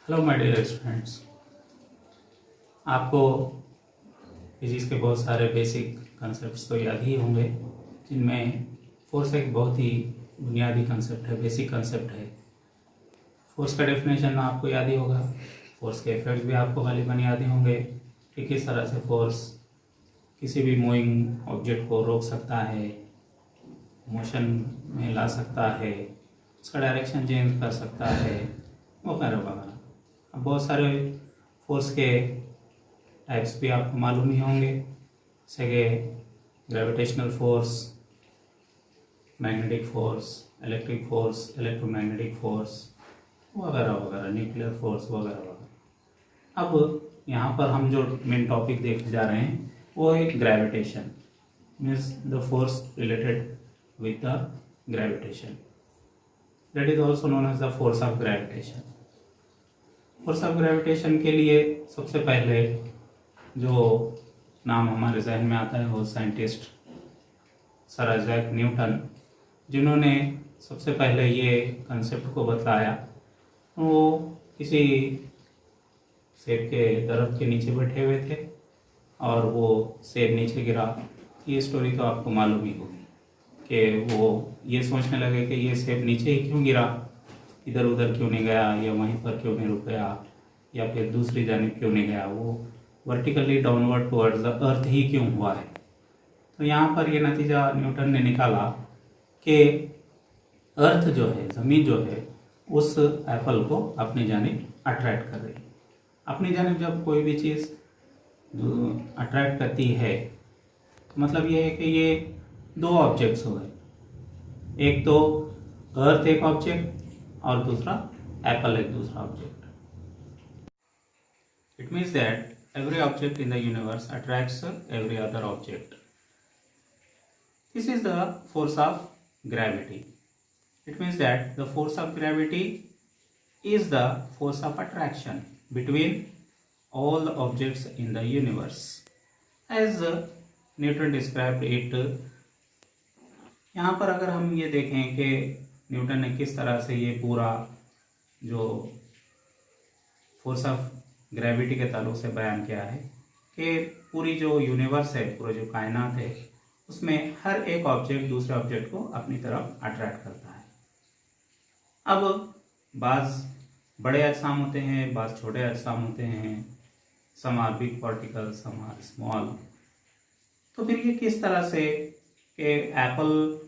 Hello my dear students, आपको physics के बहुत सारे बेसिक कंसेप्ट्स तो याद ही होंगे, जिनमें फोर्स एक बहुत ही बुनियादी कंसेप्ट है, बेसिक कंसेप्ट है। फोर्स का डेफिनेशन आपको याद ही होगा, फोर्स के इफेक्ट्स भी आपको गालिबन याद ही होंगे कि किस तरह से फोर्स किसी भी मूविंग ऑब्जेक्ट को रोक सकता है, मोशन में ला सकता है, उसका डायरेक्शन चेंज कर सकता है वगैरह वगैरह। अब बहुत सारे फोर्स के टाइप्स भी आपको मालूम ही होंगे, जैसे कि gravitational force, magnetic force, electric force, electromagnetic force वगैरह वगैरह, न्यूक्लियर फोर्स वगैरह वगैरह। अब यहाँ पर हम जो मेन टॉपिक देखने जा रहे हैं वो है gravitation, means the force related with the gravitation, that is also known as the force of gravitation. Force of gravitation के लिए सबसे पहले जो नाम हमारे जहन में आता है वो साइंटिस्ट सर आइजैक न्यूटन, जिन्होंने सबसे पहले ये कंसेप्ट को बताया। वो किसी सेब के दरख्त के नीचे बैठे हुए थे और वो सेब नीचे गिरा। ये स्टोरी तो आपको मालूम ही होगी कि वो ये सोचने लगे कि ये सेब नीचे ही क्यों गिरा, इधर उधर क्यों नहीं गया, या वहीं पर क्यों नहीं रुक गया, या फिर दूसरी जानिब क्यों नहीं गया, वो vertically downward towards the earth ही क्यों हुआ है। तो यहाँ पर ये नतीजा न्यूटन ने निकाला कि अर्थ जो है, ज़मीन जो है, उस एप्पल को अपनी जानिब अट्रैक्ट कर रही है। अपनी जानिब जब कोई भी चीज़ अट्रैक्ट करती है तो मतलब ये है कि ये दो ऑब्जेक्ट्स हो गए, एक तो अर्थ एक ऑब्जेक्ट और दूसरा एप्पल एक दूसरा object. It means that every object in the universe attracts every other object. This is the force of gravity. It means that the force of gravity is the force of attraction between all the objects in the universe, as Newton described it. यहाँ पर अगर हम ये देखें कि Newton ने किस तरह से ये पूरा जो फोर्स ऑफ ग्रेविटी के ताल्लुक से बयान किया है कि पूरी जो यूनिवर्स है, पूरा जो कायनात है, उसमें हर एक ऑब्जेक्ट दूसरे ऑब्जेक्ट को अपनी तरफ अट्रैक्ट करता है। अब बाज़ बड़े अजसाम होते हैं, बाज़ छोटे अजसाम होते हैं, some are big particle, some are small. तो फिर ये किस तरह से कि एप्पल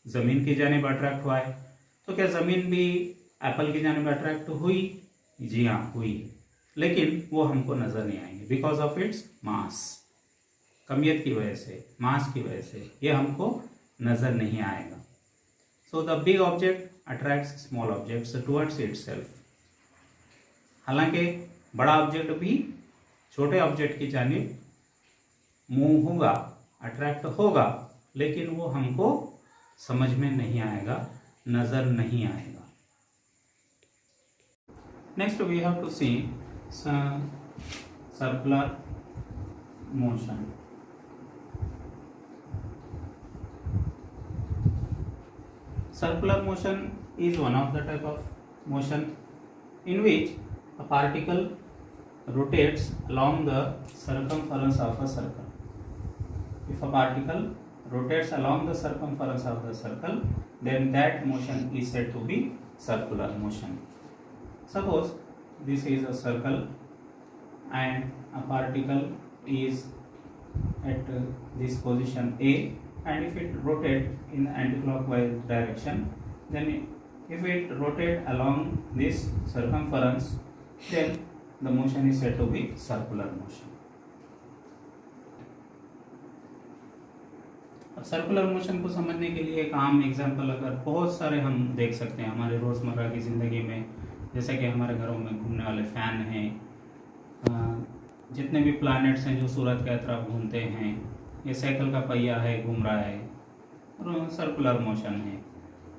ज़मीन की जानिब अट्रैक्ट हुआ है, तो क्या ज़मीन भी एप्पल की जानिब अट्रैक्ट हुई? जी हाँ, हुई, लेकिन वो हमको नज़र नहीं आएंगे बिकॉज ऑफ इट्स मास। कमियत की वजह से, मास की वजह से ये हमको नज़र नहीं आएगा। So the big object attracts small objects towards itself. हालांकि बड़ा ऑब्जेक्ट भी छोटे ऑब्जेक्ट की जानिब मूव होगा, अट्रैक्ट होगा, लेकिन वो हमको समझ में नहीं आएगा, नज़र नहीं आएगा। Next we have to see some circular motion. Circular motion is one of the type of motion in which a particle rotates along the circumference of a circle. If a particle rotates along the circumference of the circle, then that motion is said to be circular motion. Suppose this is a circle and a particle is at this position A, and if it rotates in the anti-clockwise direction, then if it rotates along this circumference, then the motion is said to be circular motion. अब circular motion को समझने के लिए एक आम example अगर बहुत सारे हम देख सकते हैं हमारे रोज़मर्रा की ज़िंदगी में, जैसे कि हमारे घरों में घूमने वाले फ़ैन हैं, जितने भी प्लैनेट्स हैं जो सूरज के तरफ घूमते हैं, ये साइकिल का पहिया है, घूम रहा है और सर्कुलर मोशन है।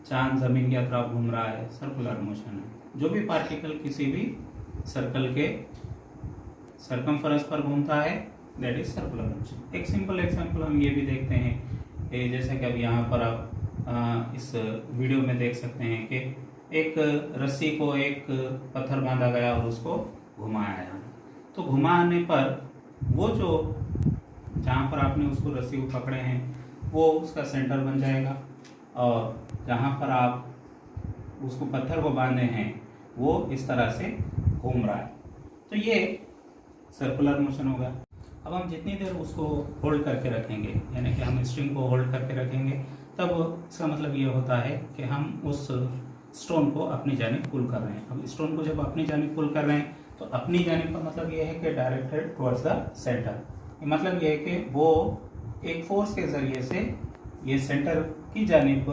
चांद ज़मीन की तरफ घूम रहा है, सर्कुलर मोशन है। जो भी पार्टिकल किसी भी सर्कल के सर्कमफरेंस पर घूमता है, दैट इज सर्कुलर मोशन। एक सिंपल एग्जांपल हम ये भी देखते हैं कि जैसे कि अब यहाँ पर आप इस वीडियो में देख सकते हैं कि एक रस्सी को एक पत्थर बांधा गया और उसको घुमाया जाए, तो घुमाने पर वो जो जहाँ पर आपने उसको रस्सी को पकड़े हैं वो उसका सेंटर बन जाएगा, और जहाँ पर आप उसको पत्थर को बांधे हैं वो इस तरह से घूम रहा है, तो ये सर्कुलर मोशन होगा। अब हम जितनी देर उसको होल्ड करके रखेंगे, यानी कि हम स्ट्रिंग को होल्ड करके रखेंगे, तब इसका मतलब ये होता है कि हम उस स्टोन को अपनी जानिब पुल कर रहे हैं। अब स्टोन को जब अपनी जानिब पुल कर रहे हैं तो अपनी जानिब का मतलब ये है कि डायरेक्टेड टुवर्ड्स द सेंटर, मतलब ये है कि वो एक फोर्स के ज़रिए से ये सेंटर की जानिब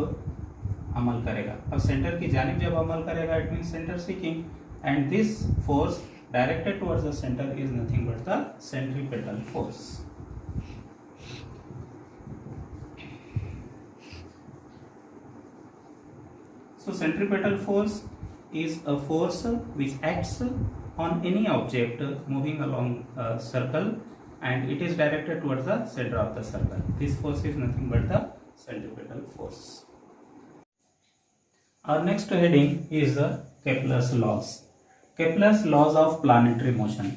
अमल करेगा। अब सेंटर की जानिब जब अमल करेगा it means centre seeking, and this force directed towards the center is nothing but the centripetal force. So centripetal force is a force which acts on any object moving along a circle, and it is directed towards the center of the circle. This force is nothing but the centripetal force. Our next heading is Kepler's laws. Kepler's laws of planetary motion,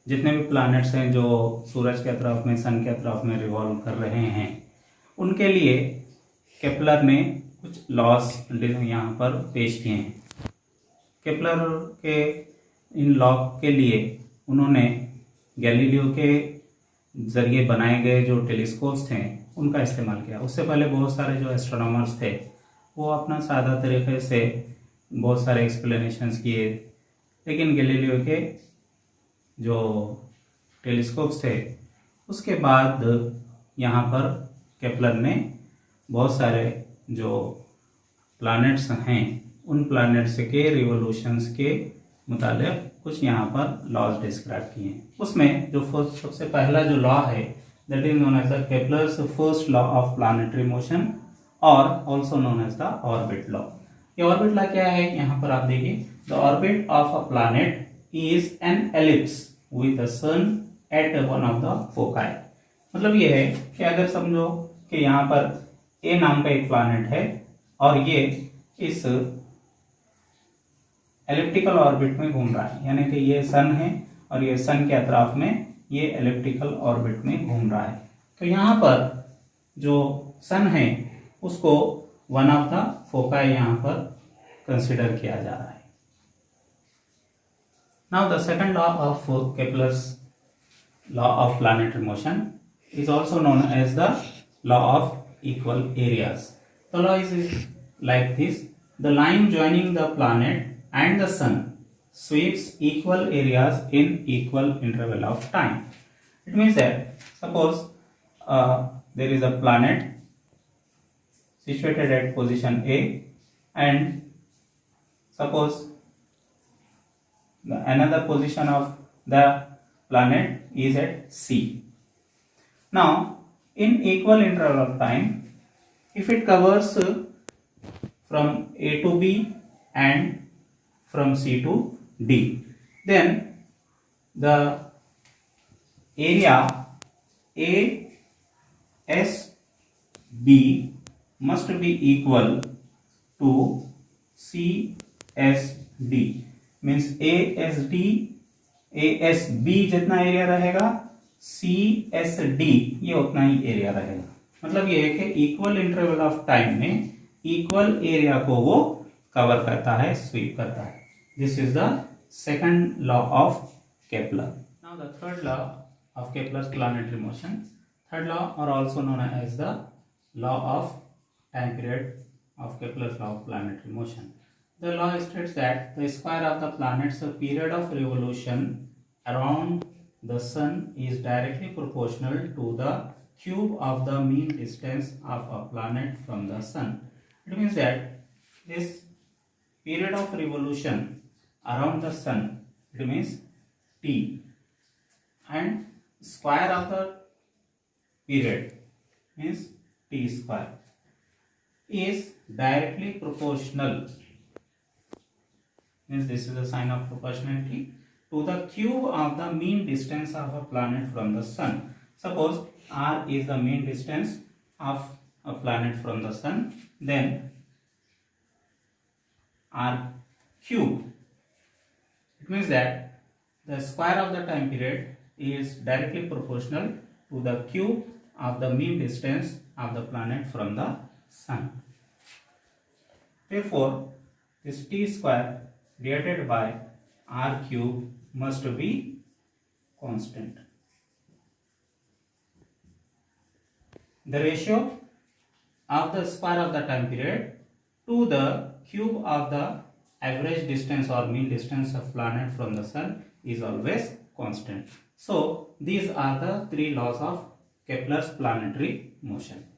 जितने भी planets हैं जो सूरज के तरफ में, सन के तरफ में रिवॉल्व कर रहे हैं, उनके लिए केपलर ने कुछ लॉज यहाँ पर पेश किए हैं। केपलर के इन लॉ के लिए उन्होंने गैलीलियो के जरिए बनाए गए जो टेलीस्कोप्स थे उनका इस्तेमाल किया। उससे पहले बहुत सारे जो एस्ट्रोनॉमर्स थे वो अपना सादा तरीके से बहुत सारे एक्सप्लेनेशंस किए, लेकिन गैलीलियो के जो टेलीस्कोप्स थे उसके बाद यहाँ पर केपलर ने बहुत सारे जो प्लैनेट्स हैं उन प्लैनेट्स के रिवोल्यूशंस के मुताबिक कुछ यहाँ पर लॉज डिस्क्राइब किए हैं। उसमें जो फर्स्ट सबसे पहला जो लॉ है that is known as the Kepler's first law of planetary motion, और also known as the orbit law. ये ऑर्बिट लॉ क्या है, यहाँ पर आप देखिए, the orbit of a planet is an ellipse with the sun at one of the foci। मतलब ये है कि अगर समझो कि यहाँ पर A नाम का एक प्लैनेट है और ये इस एलिप्टिकल ऑर्बिट में घूम रहा है, यानी कि ये सन है और ये सन के अतराफ में ये एलिप्टिकल ऑर्बिट में घूम रहा है, तो यहाँ पर जो सन है उसको वन ऑफ द फोकाई यहाँ पर कंसिडर किया जा रहा है। Now the second law of Kepler's law of planetary motion is also known as the law of equal areas. The law is like this: the line joining the planet and the sun sweeps equal areas in equal interval of time. It means that suppose there is a planet situated at position A, and suppose another position of the planet is at C. Now in equal interval of time, if it covers from A to B and from C to D, then the area ASB must be equal to CSD। Means ASB जितना area रहेगा CSD ये उतना ही area रहेगा। मतलब ये है कि equal interval of time में इक्वल एरिया को वो कवर करता है, स्वीप करता है। This is the second law of Kepler. Now the third law of Kepler's planetary motion, third law और also known as the law of time period of Kepler's law of planetary motion. The law states that the square of the planet's period of revolution around the sun is directly proportional to the cube of the mean distance of a planet from the sun. It means that this period of revolution around the sun, it means T, and square of the period means T square, is directly proportional, means this is a sign of proportionality, to the cube of the mean distance of a planet from the sun. Suppose r is the mean distance of a planet from the sun, then r cube. It means that the square of the time period is directly proportional to the cube of the mean distance of the planet from the sun. Therefore, this t square divided by r cube must be constant. The ratio of the square of the time period to the cube of the average distance or mean distance of planet from the sun is always constant. So these are the three laws of Kepler's planetary motion.